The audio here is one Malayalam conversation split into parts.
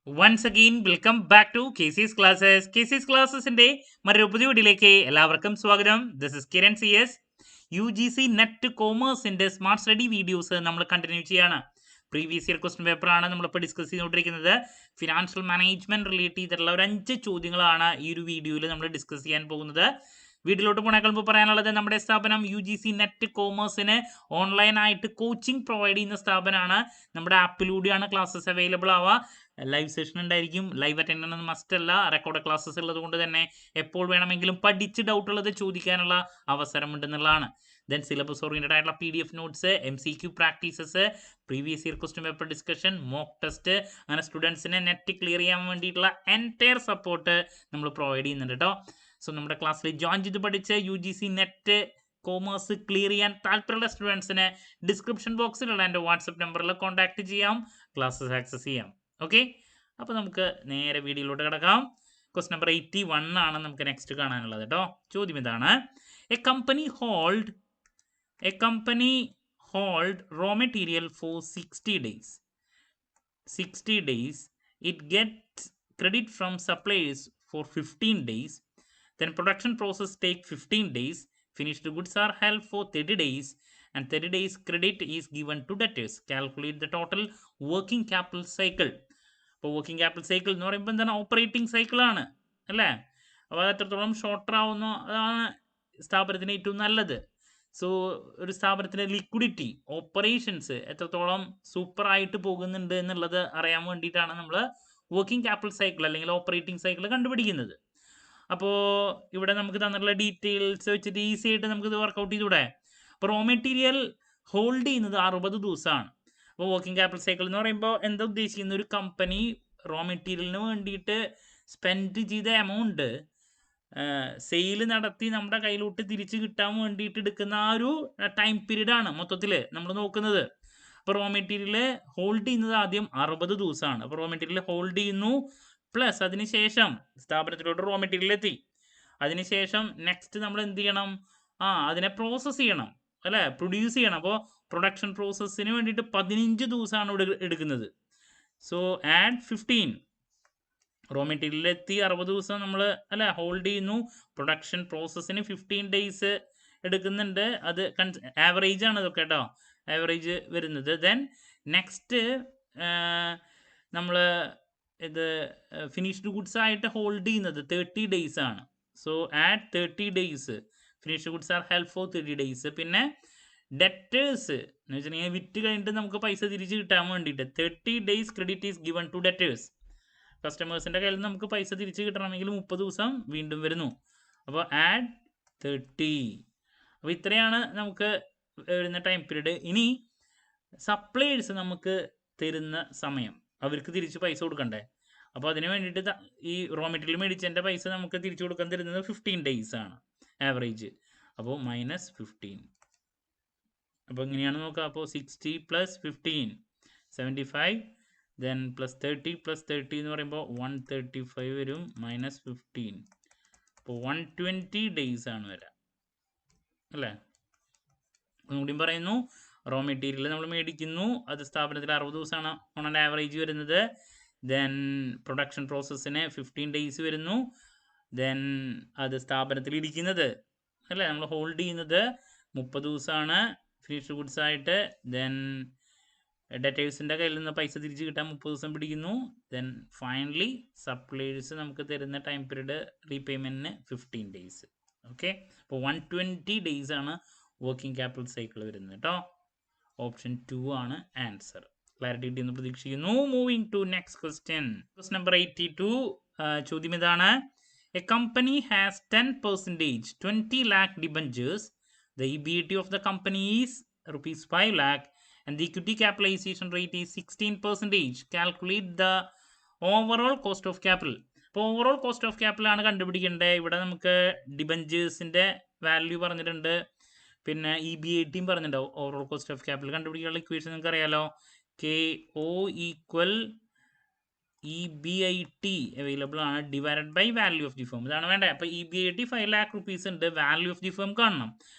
Once again, welcome back to KC's Classes. KC's Classesന്റെ മറ്റൊരു പുതിയ വീഡിയോയിലേക്ക് എല്ലാവർക്കും സ്വാഗതം. This is Kiran CS. UGC net കോമേഴ്സിന്റെ സ്മാർട്ട് സ്റ്റഡി വീഡിയോസ് നമ്മൾ കണ്ടിന്യൂ ചെയ്യാണ്. പ്രീവിയസ് ഇയർ ക്വസ്റ്റ്യൻ പേപ്പർ ആണ് നമ്മളിപ്പോൾ ഡിസ്കസ് ചെയ്തുകൊണ്ടിരിക്കുന്നത്. ഫിനാൻഷ്യൽ മാനേജ്മെന്റ് റിലേറ്റ് ചെയ്തിട്ടുള്ള ഒരു 5 ചോദ്യങ്ങളാണ് ഈ ഒരു വീഡിയോയിൽ നമ്മൾ ഡിസ്കസ് ചെയ്യാൻ പോകുന്നത്. വീട്ടിലോട്ട് പോണേക്കാൾ മുമ്പ് പറയാനുള്ളത് നമ്മുടെ സ്ഥാപനം UGC നെറ്റ് കോമേഴ്സിന് ഓൺലൈനായിട്ട് കോച്ചിങ് പ്രൊവൈഡ് ചെയ്യുന്ന സ്ഥാപനമാണ്. നമ്മുടെ ആപ്പിലൂടെയാണ് ക്ലാസ്സസ് അവൈലബിൾ ആവുക. ലൈവ് സെഷൻ ഉണ്ടായിരിക്കും. ലൈവ് അറ്റൻഡ് ചെയ്യുന്നത് മസ്റ്റ് അല്ല. റെക്കോർഡ് ക്ലാസ്സസ് ഉള്ളത് കൊണ്ട് തന്നെ എപ്പോൾ വേണമെങ്കിലും പഠിച്ച് ഡൗട്ട് ഉള്ളത് ചോദിക്കാനുള്ള അവസരമുണ്ടെന്നുള്ളതാണ്. ദെൻ സിലബസ് ഓറിയന്റഡ് ആയിട്ടുള്ള PDF notes, MCQ practices, previous year question paper discussion, mock test, അങ്ങനെ സ്റ്റുഡൻസിനെ നെറ്റ് ക്ലിയർ ചെയ്യാൻ വേണ്ടിയിട്ടുള്ള എൻറ്റയർ സപ്പോർട്ട് നമ്മൾ പ്രൊവൈഡ് ചെയ്യുന്നുണ്ട് കേട്ടോ. സോ നമ്മുടെ ക്ലാസ്സിൽ ജോയിൻ ചെയ്ത് പഠിച്ച് UGC നെറ്റ് കോമേഴ്സ് ക്ലിയർ ചെയ്യാൻ താല്പര്യമുള്ള സ്റ്റുഡൻസിന് ഡിസ്ക്രിപ്ഷൻ ബോക്സിലുള്ള എൻ്റെ വാട്സപ്പ് നമ്പറിൽ കോൺടാക്ട് ചെയ്യാം, ക്ലാസ്സസ് ആക്സസ് ചെയ്യാം. ഓക്കെ, അപ്പോൾ നമുക്ക് നേരെ വീഡിയോയിലോട്ട് കിടക്കാം. ക്വസ്റ്റ്യൻ നമ്പർ 81 ആണ് നമുക്ക് നെക്സ്റ്റ് കാണാനുള്ളത് കേട്ടോ. ചോദ്യം ഇതാണ്: a company hold raw material for 60 days. It gets credit from suppliers for 15 days. Then production process take 15 days. Finished goods are held for 30 days. And 30 days credit is given to debtors. Calculate the total working capital cycle. ഇപ്പോൾ വർക്കിംഗ് ക്യാപിറ്റൽ സൈക്കിൾ എന്ന് പറയുമ്പോൾ എന്താണ്? ഓപ്പറേറ്റിംഗ് സൈക്കിളാണ് അല്ലേ? അപ്പോൾ അത് എത്രത്തോളം ഷോർട്ടർ ആവുന്നു അതാണ് സ്ഥാപനത്തിന് ഏറ്റവും നല്ലത്. സോ ഒരു സ്ഥാപനത്തിൻ്റെ ലിക്വിഡിറ്റി, ഓപ്പറേഷൻസ് എത്രത്തോളം സൂപ്പറായിട്ട് പോകുന്നുണ്ട് എന്നുള്ളത് അറിയാൻ വേണ്ടിയിട്ടാണ് നമ്മൾ വർക്കിംഗ് ക്യാപിറ്റൽ സൈക്കിൾ അല്ലെങ്കിൽ ഓപ്പറേറ്റിംഗ് സൈക്കിൾ കണ്ടുപിടിക്കുന്നത്. അപ്പോൾ ഇവിടെ നമുക്ക് തന്നിട്ടുള്ള ഡീറ്റെയിൽസ് വെച്ചിട്ട് ഈസി ആയിട്ട് നമുക്കിത് വർക്കൗട്ട് ചെയ്തൂടെ? അപ്പോൾ റോ മെറ്റീരിയൽ ഹോൾഡ് ചെയ്യുന്നത് 60 ദിവസമാണ്. അപ്പോൾ വർക്കിംഗ് ക്യാപിറ്റൽ സൈക്കിൾ എന്ന് പറയുമ്പോൾ എന്താ ഉദ്ദേശിക്കുന്നത്? ഒരു കമ്പനി റോ മെറ്റീരിയലിന് വേണ്ടിയിട്ട് സ്പെൻഡ് ചെയ്ത എമൗണ്ട് സെയിൽ നടത്തി നമ്മുടെ കയ്യിലോട്ട് തിരിച്ച് കിട്ടാൻ വേണ്ടിയിട്ട് എടുക്കുന്ന ആ ഒരു ടൈം പീരീഡ് ആണ് മൊത്തത്തിൽ നമ്മൾ നോക്കുന്നത്. അപ്പോൾ റോ മെറ്റീരിയൽ ഹോൾഡ് ചെയ്യുന്നത് ആദ്യം 60 ദിവസമാണ്. അപ്പോൾ റോ മെറ്റീരിയൽ ഹോൾഡ് ചെയ്യുന്നു, പ്ലസ് അതിനുശേഷം സ്ഥാപനത്തിലോട്ട് റോ മെറ്റീരിയൽ എത്തി. അതിനുശേഷം നെക്സ്റ്റ് നമ്മൾ എന്ത് ചെയ്യണം? അതിനെ പ്രോസസ്സ് ചെയ്യണം അല്ലേ, പ്രൊഡ്യൂസ് ചെയ്യണം. അപ്പോൾ പ്രൊഡക്ഷൻ പ്രോസസ്സിന് വേണ്ടിയിട്ട് 15 ദിവസമാണ് ഇവിടെ എടുക്കുന്നത്. So add 15. റോ മെറ്റീരിയൽ എത്തി 60 ദിവസം നമ്മൾ അല്ലേ ഹോൾഡ് ചെയ്യുന്നു. പ്രൊഡക്ഷൻ പ്രോസസ്സിന് 15 ഡേയ്സ് എടുക്കുന്നുണ്ട്. അത് ആവറേജ് ആണ് ഇതൊക്കെ കേട്ടോ, ആവറേജ് വരുന്നത്. ദെൻ നെക്സ്റ്റ് നമ്മൾ ഇത് ഫിനിഷ്ഡ് ഗുഡ്സ് ആയിട്ട് ഹോൾഡ് ചെയ്യുന്നത് 30 ഡേയ്സ് ആണ്. So add 30 days. Finished goods are held for 30 days. പിന്നെ ഡെറ്റേഴ്സ് എന്ന് വെച്ചിട്ടുണ്ടെങ്കിൽ വിറ്റ് കഴിഞ്ഞിട്ട് നമുക്ക് പൈസ തിരിച്ച് കിട്ടാൻ വേണ്ടിയിട്ട് 30 days credit is given to debtors. കസ്റ്റമേഴ്സിൻ്റെ കയ്യിൽ നിന്ന് നമുക്ക് പൈസ തിരിച്ച് കിട്ടണമെങ്കിൽ 30 ദിവസം വീണ്ടും വരുന്നു. അപ്പോൾ ആഡ് 30. അപ്പോൾ ഇത്രയാണ് നമുക്ക് വരുന്ന ടൈം പീരീഡ്. ഇനി സപ്ലൈസ് നമുക്ക് തരുന്ന സമയം, അവർക്ക് തിരിച്ച് പൈസ കൊടുക്കണ്ടേ? അപ്പോൾ അതിന് വേണ്ടിയിട്ട് ഈ റോ മെറ്റീരിയൽ മേടിച്ചതിൻ്റെ പൈസ നമുക്ക് തിരിച്ചു കൊടുക്കാൻ തരുന്നത് 15 ഡേയ്സ് ആണ് ആവറേജ്. അപ്പോൾ -15. അപ്പോൾ ഇങ്ങനെയാണ് നോക്കുക. അപ്പോൾ 60 + 15 75. ദെൻ +30 + 30 എന്ന് പറയുമ്പോൾ 135 വരും. -15. അപ്പോൾ 120 ഡേയ്സ് ആണ് വരിക അല്ലേ? ഒന്നുകൂടിയും പറയുന്നു, റോ മെറ്റീരിയൽ നമ്മൾ മേടിക്കുന്നു, അത് സ്ഥാപനത്തിൽ 60 ദിവസമാണ് ഓൺ ആൻ ആവറേജ് വരുന്നത്. ദെൻ പ്രൊഡക്ഷൻ പ്രോസസ്സിന് 15 ഡേയ്സ് വരുന്നു. ദെൻ അത് സ്ഥാപനത്തിൽ ഇരിക്കുന്നത് അല്ലേ, നമ്മൾ ഹോൾഡ് ചെയ്യുന്നത് 30 ദിവസമാണ് ഫിനിഷ്ഡ് ഗുഡ്സ് ആയിട്ട്. ദെൻ ഡെറ്റേഴ്സിൻ്റെ കയ്യിൽ നിന്ന് പൈസ തിരിച്ച് കിട്ടാൻ 30 ദിവസം പിടിക്കുന്നു. ദെൻ ഫൈനലി സപ്ലൈസ് നമുക്ക് തരുന്ന ടൈം പീരീഡ് റീപേയ്മെൻറ്റിന് 15 ഡേയ്സ്. ഓക്കെ, അപ്പോൾ 120 ഡേയ്സ് ആണ് വർക്കിംഗ് ക്യാപിറ്റൽ സൈക്കിൾ വരുന്നത് കേട്ടോ. ഓപ്ഷൻ 2 ആണ് ആൻസർ. ക്ലാരിറ്റി കിട്ടിയെന്ന് പ്രതീക്ഷിക്കുന്നു. Moving to next question. Question number 82. ചോദ്യം ഇതാണ്: a company has 10% 20 lakh debentures. The EBIT of the company is ₹5 lakh and the equity capitalization rate is 16%. Calculate the overall cost of capital. അപ്പോൾ ഓവറോൾ കോസ്റ്റ് ഓഫ് ക്യാപിറ്റൽ ആണ് കണ്ടുപിടിക്കേണ്ടത്. ഇവിടെ നമുക്ക് ഡിബഞ്ചേഴ്സിൻ്റെ വാല്യൂ പറഞ്ഞിട്ടുണ്ട്, പിന്നെ EBIT പറഞ്ഞിട്ടുണ്ടാവും. ഓവറോൾ കോസ്റ്റ് ഓഫ് ക്യാപിറ്റൽ കണ്ടുപിടിക്കാനുള്ള ഇക്വേഷൻ നിങ്ങൾക്ക് അറിയാലോ. KO = EBIT അവൈലബിൾ ആണ് divided by value of the firm. ഇതാണ് വേണ്ടത്. അപ്പോൾ EBIT 5 lakh rupees ഉണ്ട്. വാല്യൂ ഓഫ് ദി ഫേം കാണണം.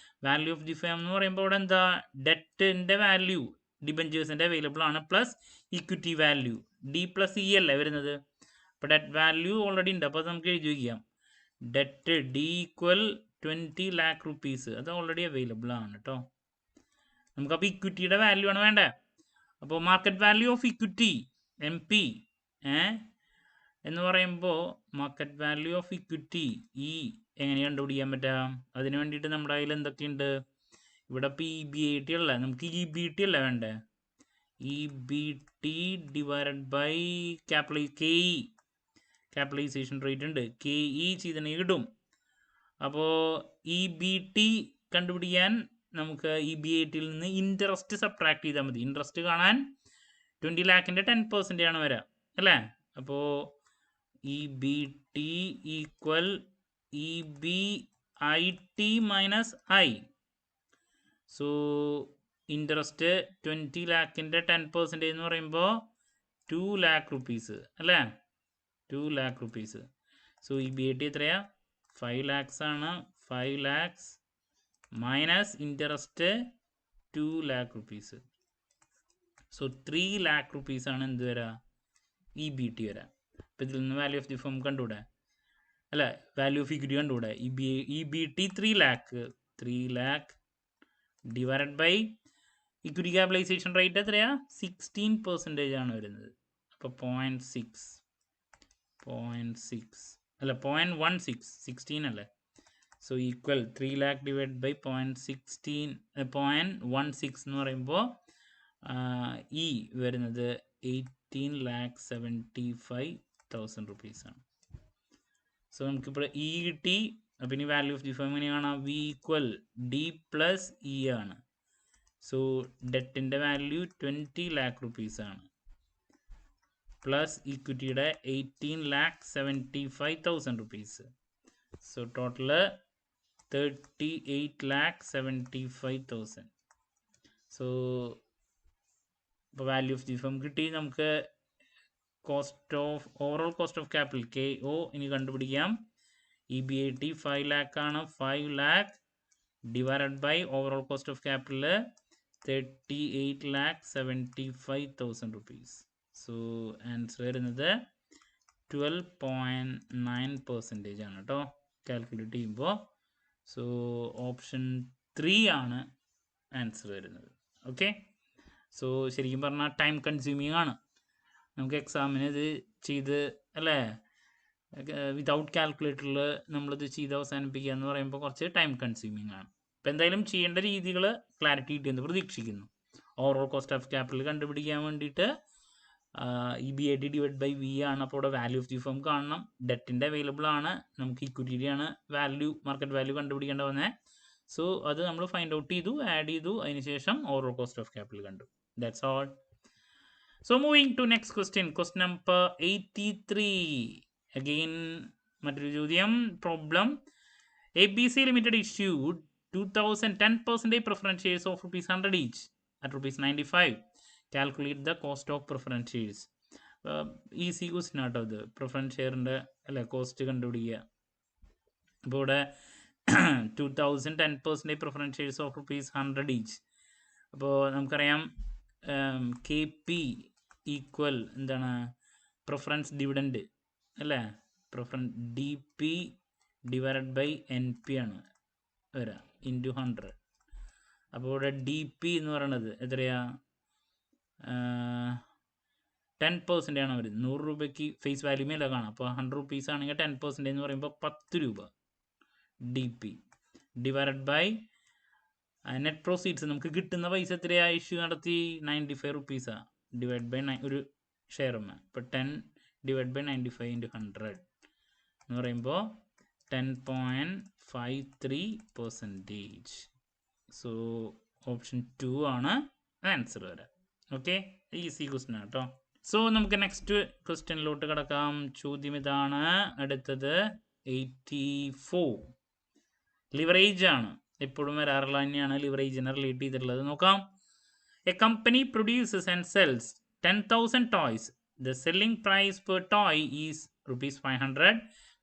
വാല്യൂ ഓഫ് ദി ഫേം എന്ന് പറയുമ്പോൾ ഇവിടെ എന്താ? ഡെറ്റിൻ്റെ വാല്യൂ ഡിബഞ്ചേഴ്സിൻ്റെ അവൈലബിൾ ആണ്, plus equity value. D plus E അല്ലേ വരുന്നത്. അപ്പോൾ ഡെറ്റ് വാല്യൂ ഓൾറെഡി ഉണ്ട്. അപ്പോൾ നമുക്ക് എഴുതി വയ്ക്കാം debt D equal 20 lakh rupees. അത് ഓൾറെഡി അവൈലബിൾ ആണ് കേട്ടോ. നമുക്കപ്പോൾ ഇക്വിറ്റിയുടെ വാല്യൂ ആണ് വേണ്ടേ. അപ്പോൾ market value of equity MP എന്ന് പറയുമ്പോൾ മാർക്കറ്റ് വാല്യൂ ഓഫ് ഇക്വിറ്റി എങ്ങനെ കണ്ടുപിടിക്കാൻ പറ്റാം. അതിന് വേണ്ടിയിട്ട് നമ്മുടെ കയ്യിൽ എന്തൊക്കെയുണ്ട്. ഇവിടെ ഇപ്പോൾ EBIT അല്ല, നമുക്ക് EBT അല്ല വേണ്ടേ. EBT divided by capitalisation rate ഉണ്ട്. KE ചെയ്തിട്ടുണ്ടെങ്കിൽ കിട്ടും. അപ്പോൾ EBT കണ്ടുപിടിക്കാൻ നമുക്ക് EBITയിൽ നിന്ന് ഇൻട്രസ്റ്റ് സബ്ട്രാക്ട് ചെയ്താൽ മതി. ഇൻട്രസ്റ്റ് കാണാൻ 20 lakhന്റെ 10% ആണ് വരിക അല്ലേ. അപ്പോൾ EBT equal EBIT minus I. So interest 20 lakhന്റെ 10% എന്ന് പറയുമ്പോൾ 2 lakh rupees അല്ലേ. 2 lakh rupees. സോ EBIT എത്രയാ 5 lakhs ആണ്. 5 lakhs minus interest 2 lakh rupees. So 3 lakh rupees ആണ് എന്ത് വരാ EBT വരാം. അപ്പോൾ ഇതിൽ നിന്ന് വാല്യൂ ഓഫ് ദി ഫേം കണ്ടുകൂടെ അല്ല, വാല്യൂ ഓഫ് ഇക്വിറ്റി കണ്ടുകൂടെ. EBT 3 lakh divided by equity capitalization rate എത്രയാ 16% ആണ് വരുന്നത്. അപ്പോൾ 0.6 അല്ല 0.16 16 അല്ലേ. So equal 3 lakh divide by 0.16 എന്ന് പറയുമ്പോൾ വരുന്നത് 18,75,000 rupees ആണ്. സോ നമുക്കിപ്പോൾ കിട്ടി. അപ്പം ഇനി വാല്യൂ ഓഫ് ദി ഫേം എങ്ങനെ കാണാം. V equal D plus E ആണ്. സോ ഡെറ്റിൻ്റെ വാല്യൂ 20 lakh rupees ആണ്. പ്ലസ് ഇക്വിറ്റിയുടെ 18,75,000 rupees. So total 38,75,000. സോ ഇപ്പോൾ വാല്യൂ ഓഫ് ദി ഫേം കിട്ടി. നമുക്ക് overall cost of capital KO ഇനി കണ്ടുപിടിക്കാം. EBIT 5 lakh ആണ്. 5 lakh divided by overall cost of capital 38,75,000 rupees. So answer വരുന്നത് 12.9% ആണ് കേട്ടോ കാൽക്കുലേറ്റ് ചെയ്യുമ്പോൾ. സോ ഓപ്ഷൻ 3 ആണ് ആൻസർ വരുന്നത്. ഓക്കെ. സോ ശരിക്കും പറഞ്ഞാൽ ടൈം കൺസ്യൂമിങ് ആണ്. നമുക്ക് എക്സാമിന് ഇത് ചെയ്ത് അല്ലേ വിതൗട്ട് കാൽക്കുലേറ്ററിൽ നമ്മളിത് ചെയ്ത് അവസാനിപ്പിക്കുക എന്ന് പറയുമ്പോൾ കുറച്ച് ടൈം കൺസ്യൂമിങ് ആണ്. അപ്പോൾ എന്തായാലും ചെയ്യേണ്ട രീതികൾ ക്ലാരിറ്റി കിട്ടിയെന്ന് പ്രതീക്ഷിക്കുന്നു. ഓവറോൾ കോസ്റ്റ് ഓഫ് ക്യാപിറ്റൽ കണ്ടുപിടിക്കാൻ വേണ്ടിയിട്ട് EBIT ഡിവൈഡ് ബൈ V ആണ്. അപ്പോൾ ഇവിടെ വാല്യൂ ഓഫ് ദി ഫേം കാണണം. ഡെറ്റിൻ്റെ അവൈലബിൾ ആണ്. നമുക്ക് ഇക്വിറ്റിയാണ് മാർക്കറ്റ് വാല്യൂ കണ്ടുപിടിക്കേണ്ട വന്നേ. സോ അത് നമ്മൾ ഫൈൻഡ് ഔട്ട് ചെയ്തു, ആഡ് ചെയ്തു, അതിനുശേഷം ഓവറോൾ കോസ്റ്റ് ഓഫ് ക്യാപിറ്റൽ കണ്ടു. That's all. So moving to next question number 83. Again മറ്റൊരു ചോദ്യം. Problem. ABC Limited issued 2010% preference shares of ₹100 each at ₹95. Calculate the cost of preference shares. Easy question ആട്ടോ ഇത്. പ്രിഫറൻസ് ഷെയറിൻ്റെ അല്ലെ കോസ്റ്റ് കണ്ടുപിടിക്കുക. അപ്പോൾ ഇവിടെ 2010% preference shares of ₹100 each. അപ്പോൾ നമുക്കറിയാം KP ഈക്വൽ എന്താണ് പ്രിഫറൻസ് ഡിവിഡൻഡ് അല്ലേ. Preference DP divided by NP ആണ് വരിക ഇൻറ്റു 100. അപ്പോൾ ഇവിടെ DP എന്ന് പറയുന്നത് എത്രയാ 10% ആണ് വരുന്നത്. 100 രൂപയ്ക്ക് ഫേസ് വാല്യൂ മേലെ കാണാം. അപ്പോൾ 100 rupees ആണെങ്കിൽ 10% എന്ന് പറയുമ്പോൾ 10 രൂപ DP ഡിവൈഡഡ് ബൈ നെറ്റ് പ്രോസീഡ്സ് നമുക്ക് കിട്ടുന്ന പൈസ എത്രയാ ഇഷ്യൂ നടത്തി 95 rupees ഡിവൈഡ് ബൈ ഒരു ഷെയറും. ഇപ്പോൾ 10 ഡിവൈഡ് ബൈ 95 ഇൻറ്റു 100 എന്ന് പറയുമ്പോൾ 10.53%. സോ ഓപ്ഷൻ 2 ആണ് ആൻസർ വരാം. ഓക്കെ, ഈസി ക്വസ്റ്റ്യൻ ആണ് കേട്ടോ. സോ നമുക്ക് നെക്സ്റ്റ് ക്വസ്റ്റ്യനിലോട്ട് കിടക്കാം. ചോദ്യം ഇതാണ്. അടുത്തത് 84 ലിവറേജ് ആണ്. എപ്പോഴും വരാറുള്ള തന്നെയാണ് ലിവറേജിനെ റിലേറ്റ് ചെയ്തിട്ടുള്ളത്. നോക്കാം. A company produces and cells 10,000 toys. The selling price per toy is ₹500.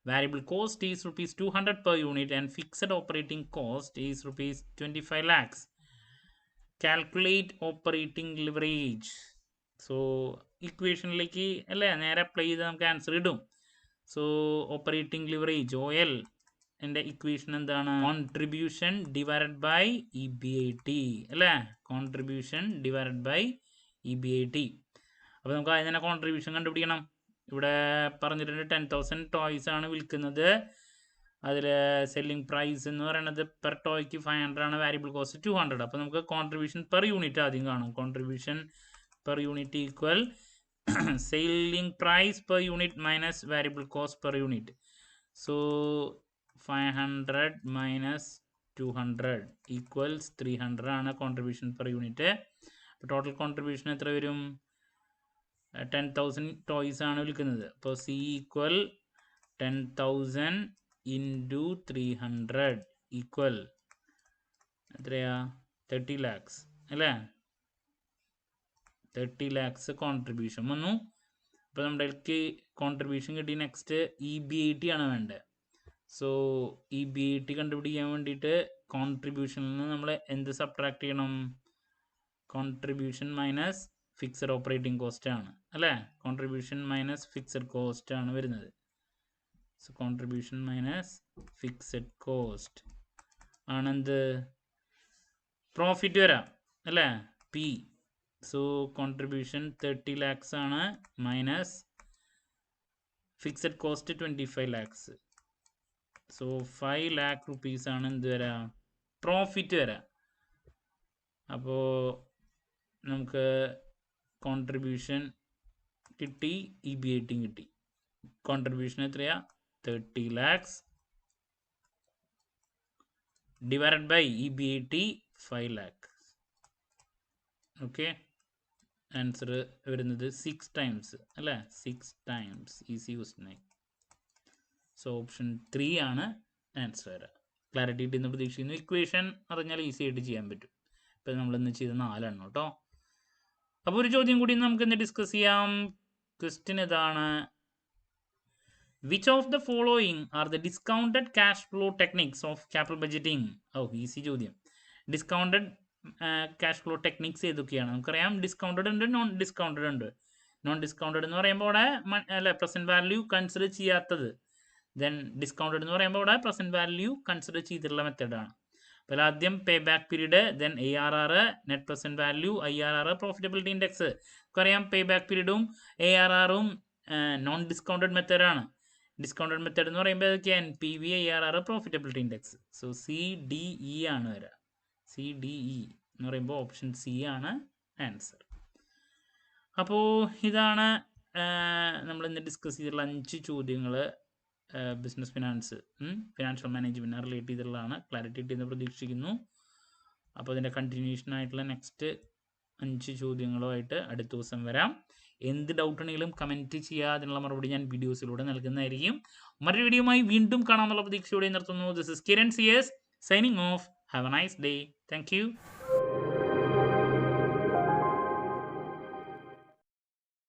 Variable cost is ₹200 per unit and fixed operating cost is ₹25 lakhs. Calculate operating leverage. So ഇക്വേഷനിലേക്ക് അല്ലേ നേരെ അപ്ലൈ ചെയ്ത് നമുക്ക് ആൻസർ കിട്ടും. സോ ഓപ്പറേറ്റിംഗ് ലിവറേജ് OL എൻ്റെ ഇക്വേഷൻ എന്താണ്? കോൺട്രിബ്യൂഷൻ ഡിവൈഡഡ് ബൈ EBIT അല്ലേ, കോൺട്രിബ്യൂഷൻ ഡിവൈഡഡ് ബൈ EBIT. അപ്പോൾ നമുക്ക് അതിന് തന്നെ കോൺട്രിബ്യൂഷൻ കണ്ടുപിടിക്കണം. ഇവിടെ പറഞ്ഞിട്ടുണ്ട് 10,000 ടോയ്സ് ആണ് വിൽക്കുന്നത്. അതിൽ സെല്ലിംഗ് പ്രൈസ് എന്ന് പറയുന്നത് പെർ ടോയ്ക്ക് 500 ആണ്, വാരിയബിൾ കോസ്റ്റ് 200. അപ്പോൾ നമുക്ക് കോൺട്രിബ്യൂഷൻ പെർ യൂണിറ്റ് ആദ്യം കാണും. Contribution per unit equal selling price per unit minus variable cost per unit. So 500 minus 200 equals 300 ആണ് കോൺട്രിബ്യൂഷൻ പെർ യൂണിറ്റ്. അപ്പോൾ ടോട്ടൽ കോൺട്രിബ്യൂഷൻ എത്ര വരും? 10,000 ടോയ്സ് ആണ് വിൽക്കുന്നത്. അപ്പോൾ C ഈക്വൽ 10,000 ഇൻറ്റു 300 ഈക്വൽ എത്രയാ? 30 lakhs അല്ലേ? 30 lakhs കോൺട്രിബ്യൂഷൻ വന്നു. അപ്പോൾ നമ്മുടെ കോൺട്രിബ്യൂഷൻ കിട്ടി. നെക്സ്റ്റ് EBIT ആണ് വേണ്ടത്. സോ EBIT കണ്ടുപിടിക്കാൻ വേണ്ടിയിട്ട് കോൺട്രിബ്യൂഷനിൽ നിന്ന് നമ്മൾ എന്ത് സബ്ട്രാക്ട് ചെയ്യണം? Contribution minus fixed operating cost ആണ് അല്ലേ? കോൺട്രിബ്യൂഷൻ മൈനസ് ഫിക്സഡ് കോസ്റ്റ് ആണ് വരുന്നത്. So contribution minus fixed cost ആണെന്ത്? പ്രോഫിറ്റ് വരാം അല്ലേ, P. സോ കോൺട്രിബ്യൂഷൻ 30 lakhs ആണ് minus fixed cost 25 lakhs. So 5 lakh rupees ആണ് എന്ത് വരാം? പ്രോഫിറ്റ് വരാം. അപ്പോൾ നമുക്ക് കോൺട്രിബ്യൂഷൻ കിട്ടി, EBIT കിട്ടി. കോൺട്രിബ്യൂഷൻ എത്രയാ? 30 lakhs divided by EBIT 5 lakh. Okay, answer വരുന്നത് 6 times അല്ലേ? 6 times. Easy question. So option 3 ആണ് ആൻസർ വരാം. ക്ലാരിറ്റി കിട്ടുന്ന പ്രതീക്ഷിക്കുന്നു. ഇക്വേഷൻ അറിഞ്ഞാൽ ഈസി ആയിട്ട് ചെയ്യാൻ പറ്റും. ഇപ്പം നമ്മളിന്ന് ചെയ്ത 4 എണ്ണം കേട്ടോ. അപ്പോൾ ഒരു ചോദ്യം കൂടി നമുക്ക് ഇന്ന് ഡിസ്കസ് ചെയ്യാം. ക്വസ്റ്റ്യൻ ഇതാണ്: which of the following are the discounted cash flow techniques of capital budgeting? Easy ചോദ്യം. ഡിസ്കൗണ്ടഡ് ക്യാഷ് ഫ്ലോ ടെക്നിക്സ് ഏതൊക്കെയാണ്? നമുക്കറിയാം ഡിസ്കൗണ്ടഡ് ഉണ്ട്, നോൺ ഡിസ്കൗണ്ടഡ് ഉണ്ട്. നോൺ ഡിസ്കൗണ്ടഡ് എന്ന് പറയുമ്പോൾ അവിടെ അല്ലെ പ്രസന്റ് വാല്യൂ കൺസിഡർ ചെയ്യാത്തത്. ദെൻ ഡിസ്കൗണ്ടഡ് എന്ന് പറയുമ്പോൾ അവിടെ പ്രസന്റ് വാല്യൂ കൺസിഡർ ചെയ്തിട്ടുള്ള മെത്തേഡാണ്. അപ്പോൾ ആദ്യം pay back period, then ARR, net present value, IRR, profitability index. നമുക്കറിയാം പേ ബാക്ക് പീരീഡും ARR-ഉം നോൺ ഡിസ്കൗണ്ടഡ് മെത്തേഡാണ്. ഡിസ്കൗണ്ടഡ് മെത്തേഡ് എന്ന് പറയുമ്പോൾ ഏതൊക്കെയാണ്? PV, IRR, profitability index. So CDE ആണ് വരിക. CDE എന്ന് പറയുമ്പോൾ ഓപ്ഷൻ C ആണ് ആൻസർ. അപ്പോൾ ഇതാണ് നമ്മൾ ഇന്ന് ഡിസ്കസ് ചെയ്തിട്ടുള്ള 5 ചോദ്യങ്ങൾ. Business finance, financial management relate ചെയ്തിട്ടുള്ളതാണ്. ക്ലാരിറ്റി കിട്ടിയെന്ന് പ്രതീക്ഷിക്കുന്നു. അപ്പോൾ അതിൻ്റെ കണ്ടിന്യൂഷൻ ആയിട്ടുള്ള നെക്സ്റ്റ് 5 ചോദ്യങ്ങളുമായിട്ട് അടുത്ത ദിവസം വരാം. എന്ത് ഡൗട്ട് ഉണ്ടെങ്കിലും കമൻറ്റ് ചെയ്യുക. അതിനുള്ള മറുപടി ഞാൻ വീഡിയോസിലൂടെ നൽകുന്നതായിരിക്കും. മറ്റൊരു വീഡിയോയുമായി വീണ്ടും കാണാമെന്നുള്ള പ്രതീക്ഷയോടെ നിർത്തുന്നു. This is Kiran CS signing off. Have a nice day. Thank U.